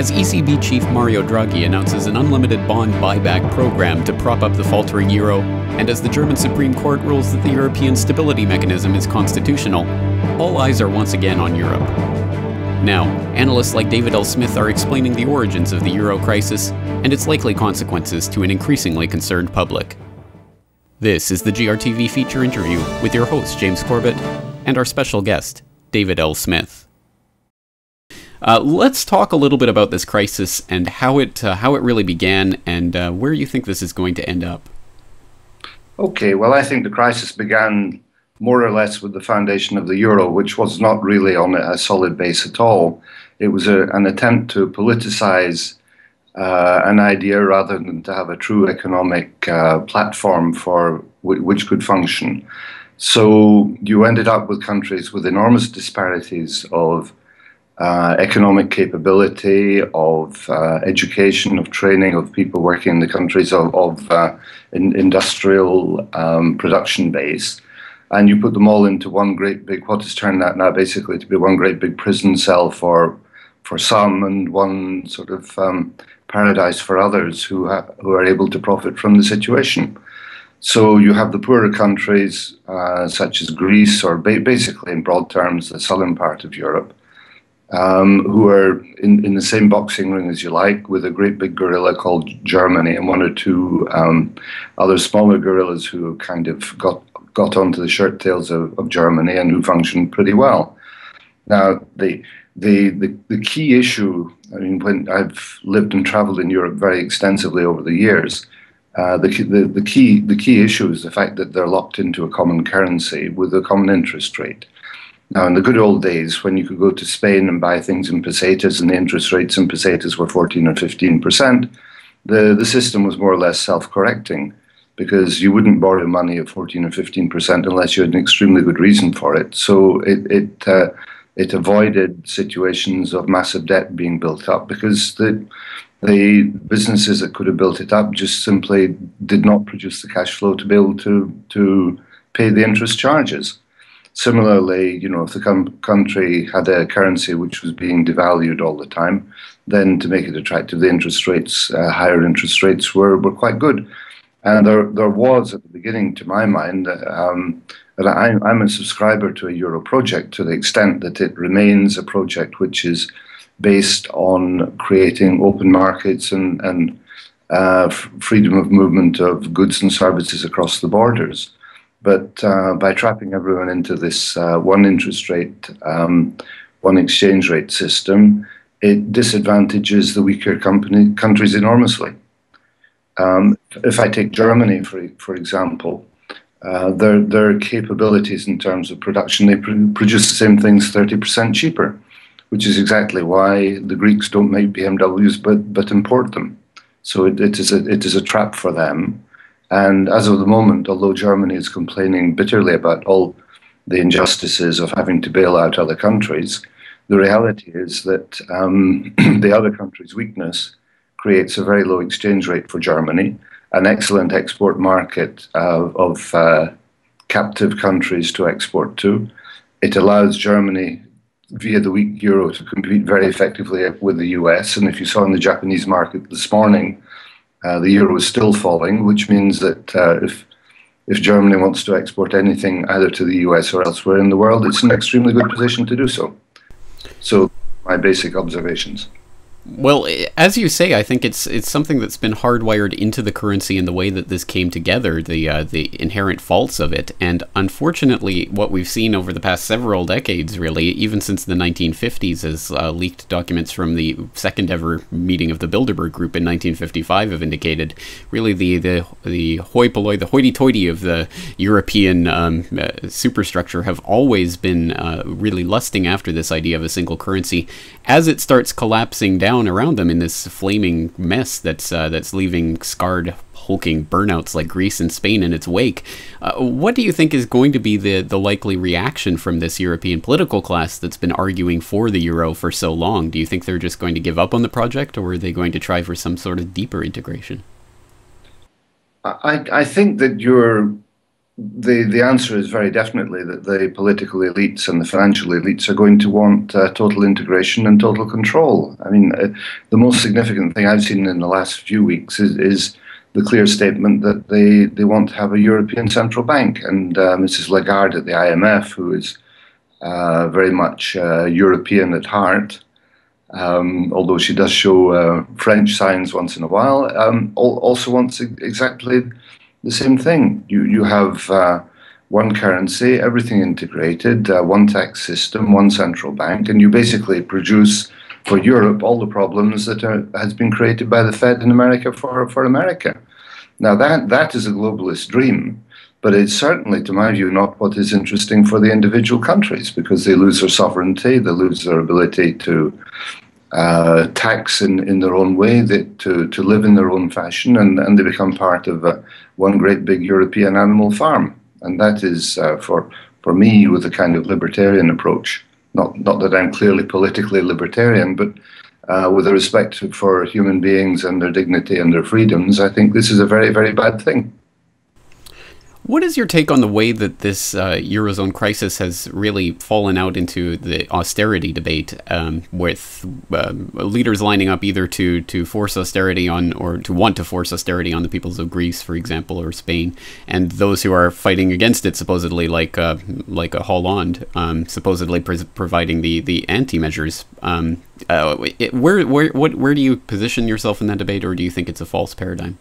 As ECB chief Mario Draghi announces an unlimited bond buyback program to prop up the faltering euro, and as the German Supreme Court rules that the European Stability Mechanism is constitutional, all eyes are once again on Europe. Now, analysts like David L. Smith are explaining the origins of the euro crisis and its likely consequences to an increasingly concerned public. This is the GRTV Feature Interview with your host, James Corbett, and our special guest, David L. Smith. Let's talk a little bit about this crisis and how it really began and where you think this is going to end up. Okay, well, I think the crisis began more or less with the foundation of the euro, which was not really on a solid base at all. It was an attempt to politicize an idea rather than to have a true economic platform for which could function. So you ended up with countries with enormous disparities of economic capability, of education, of training of people working in the countries, of industrial production base. And you put them all into one great big, what has turned out now basically to be one great big prison cell for some and one sort of paradise for others who are able to profit from the situation. So you have the poorer countries such as Greece, or basically in broad terms the southern part of Europe, who are in the same boxing ring, as you like, with a great big gorilla called Germany and one or two other smaller gorillas who kind of got onto the shirt tails of Germany and who functioned pretty well. Now, the key issue, I mean, when I've lived and traveled in Europe very extensively over the years, the key issue is the fact that they're locked into a common currency with a common interest rate. Now, in the good old days, when you could go to Spain and buy things in pesetas and the interest rates in pesetas were 14 or 15%, the system was more or less self-correcting, because you wouldn't borrow money at 14 or 15% unless you had an extremely good reason for it. So it avoided situations of massive debt being built up, because the businesses that could have built it up just simply did not produce the cash flow to be able to pay the interest charges. Similarly, you know, if the country had a currency which was being devalued all the time, then to make it attractive, the interest rates, higher interest rates were quite good. And there was, at the beginning, to my mind, and I'm a subscriber to a Euro project to the extent that it remains a project which is based on creating open markets and freedom of movement of goods and services across the borders. But by trapping everyone into this one interest rate, one exchange rate system, it disadvantages the weaker countries enormously. If I take Germany, for example, their capabilities in terms of production, they produce the same things 30% cheaper, which is exactly why the Greeks don't make BMWs but import them. So it is a trap for them. And as of the moment, although Germany is complaining bitterly about all the injustices of having to bail out other countries, the reality is that the other country's weakness creates a very low exchange rate for Germany, an excellent export market of captive countries to export to. It allows Germany, via the weak euro, to compete very effectively with the US. And if you saw in the Japanese market this morning, the euro is still falling, which means that if Germany wants to export anything either to the US or elsewhere in the world, it's in an extremely good position to do so. So, my basic observations. Well, as you say, I think it's something that's been hardwired into the currency in the way that this came together, the inherent faults of it. And unfortunately, what we've seen over the past several decades, really, even since the 1950s, as leaked documents from the second ever meeting of the Bilderberg Group in 1955 have indicated, really the hoi polloi, the hoity-toity of the European superstructure have always been really lusting after this idea of a single currency. As it starts collapsing down around them in this flaming mess that's leaving scarred, hulking burnouts like Greece and Spain in its wake, what do you think is going to be the likely reaction from this European political class that's been arguing for the euro for so long? Do you think they're just going to give up on the project, or are they going to try for some sort of deeper integration? I think that you're the answer is very definitely that the political elites and the financial elites are going to want total integration and total control. I mean, the most significant thing I've seen in the last few weeks is the clear statement that they want to have a European central bank. And Mrs. Lagarde at the IMF, who is very much European at heart, although she does show French signs once in a while, also wants exactly the same thing. You have one currency, everything integrated, one tax system, one central bank, and you basically produce for Europe all the problems that has been created by the Fed in America for America. Now that is a globalist dream, but it's certainly, to my view, not what is interesting for the individual countries, because they lose their sovereignty, they lose their ability to tax in their own way, to live in their own fashion, and they become part of one great big European animal farm. And that is, for me, with a kind of libertarian approach, not that I'm clearly politically libertarian, but with a respect for human beings and their dignity and their freedoms, I think this is a very, very bad thing. What is your take on the way that this Eurozone crisis has really fallen out into the austerity debate, with leaders lining up either to force austerity on, or to want to force austerity on the peoples of Greece, for example, or Spain, and those who are fighting against it, supposedly, like a Hollande, supposedly providing the anti-measures? Where do you position yourself in that debate, or do you think it's a false paradigm?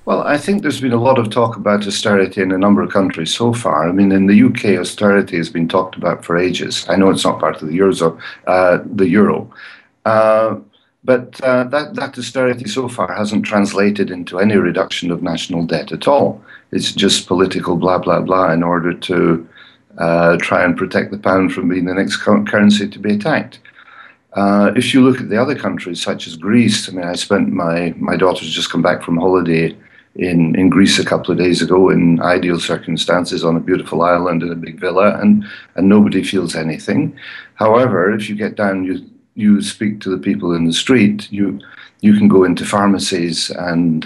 Well, I think there's been a lot of talk about austerity in a number of countries so far. I mean, in the UK, austerity has been talked about for ages. I know it's not part of the Eurozone, the euro. But that austerity so far hasn't translated into any reduction of national debt at all. It's just political blah, blah, blah in order to try and protect the pound from being the next currency to be attacked. If you look at the other countries, such as Greece, I mean, I spent my daughter's just come back from holiday in Greece a couple of days ago in ideal circumstances on a beautiful island in a big villa, and nobody feels anything. However, if you get down, you speak to the people in the street, you can go into pharmacies and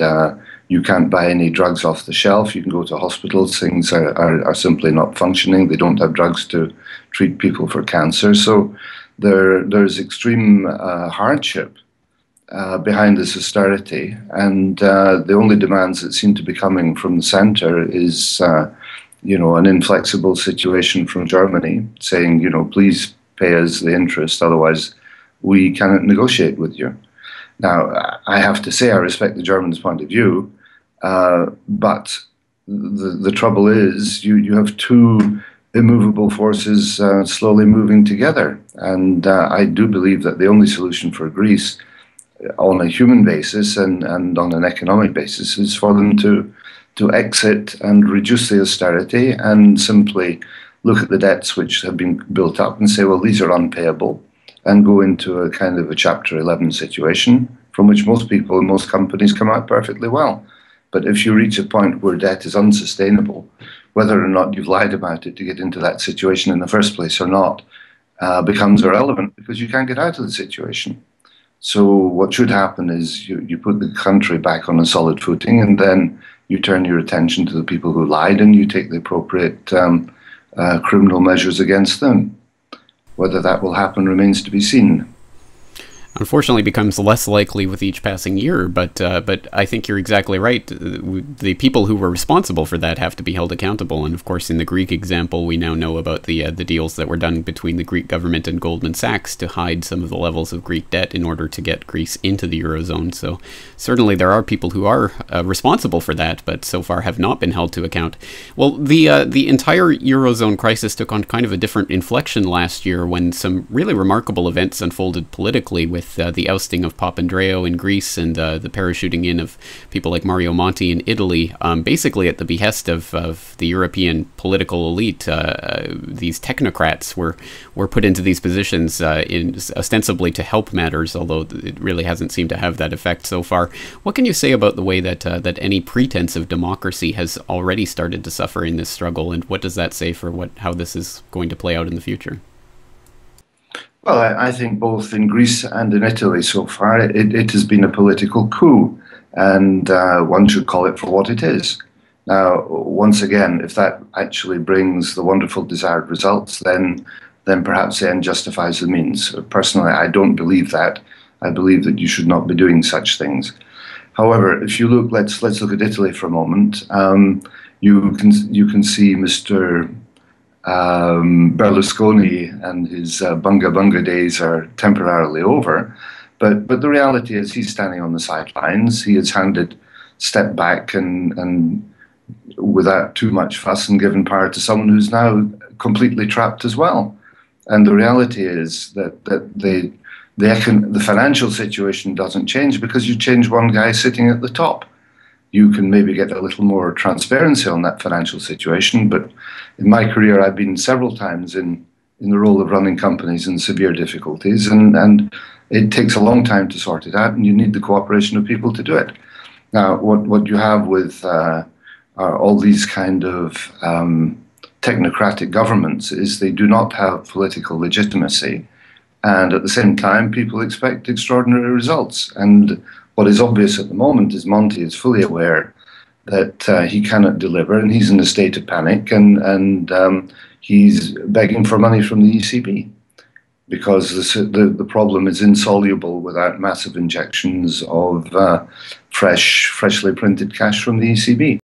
you can't buy any drugs off the shelf. You can go to hospitals, things are simply not functioning. They don't have drugs to treat people for cancer. So there's extreme hardship behind this austerity, and the only demands that seem to be coming from the centre is, an inflexible situation from Germany saying, please pay us the interest, otherwise we cannot negotiate with you. Now, I have to say I respect the Germans' point of view, but the trouble is you have two immovable forces slowly moving together, and I do believe that the only solution for Greece on a human basis and on an economic basis is for them to exit and reduce the austerity and simply look at the debts which have been built up and say, well, these are unpayable, and go into a kind of a Chapter 11 situation from which most people and most companies come out perfectly well. But if you reach a point where debt is unsustainable, whether or not you've lied about it to get into that situation in the first place or not, becomes irrelevant because you can't get out of the situation. So what should happen is you put the country back on a solid footing, and then you turn your attention to the people who lied and you take the appropriate criminal measures against them. Whether that will happen remains to be seen. Unfortunately, becomes less likely with each passing year, but I think you're exactly right. The people who were responsible for that have to be held accountable, and of course, in the Greek example, we now know about the deals that were done between the Greek government and Goldman Sachs to hide some of the levels of Greek debt in order to get Greece into the Eurozone. So certainly there are people who are responsible for that, but so far have not been held to account. Well, the entire Eurozone crisis took on kind of a different inflection last year when some really remarkable events unfolded politically with the ousting of Papandreou in Greece and the parachuting in of people like Mario Monti in Italy, basically at the behest of the European political elite. These technocrats were put into these positions ostensibly to help matters, although it really hasn't seemed to have that effect so far. What can you say about the way that any pretense of democracy has already started to suffer in this struggle, and what does that say for how this is going to play out in the future? Well, I think both in Greece and in Italy so far, it has been a political coup, and one should call it for what it is. Now, once again, if that actually brings the wonderful desired results, then perhaps the end justifies the means. Personally, I don't believe that. I believe that you should not be doing such things. However, if you look, let's look at Italy for a moment. You can see Mr. Berlusconi and his bunga bunga days are temporarily over, but the reality is he's standing on the sidelines. He has stepped back and without too much fuss and given power to someone who's now completely trapped as well. And the reality is that the financial situation doesn't change because you change one guy sitting at the top. You can maybe get a little more transparency on that financial situation. But in my career, I've been several times in the role of running companies in severe difficulties, and it takes a long time to sort it out, and you need the cooperation of people to do it. Now, what you have with are all these kind of technocratic governments is they do not have political legitimacy, and at the same time, people expect extraordinary results. And what is obvious at the moment is Monti is fully aware that he cannot deliver, and he's in a state of panic, and he's begging for money from the ECB because the problem is insoluble without massive injections of freshly printed cash from the ECB.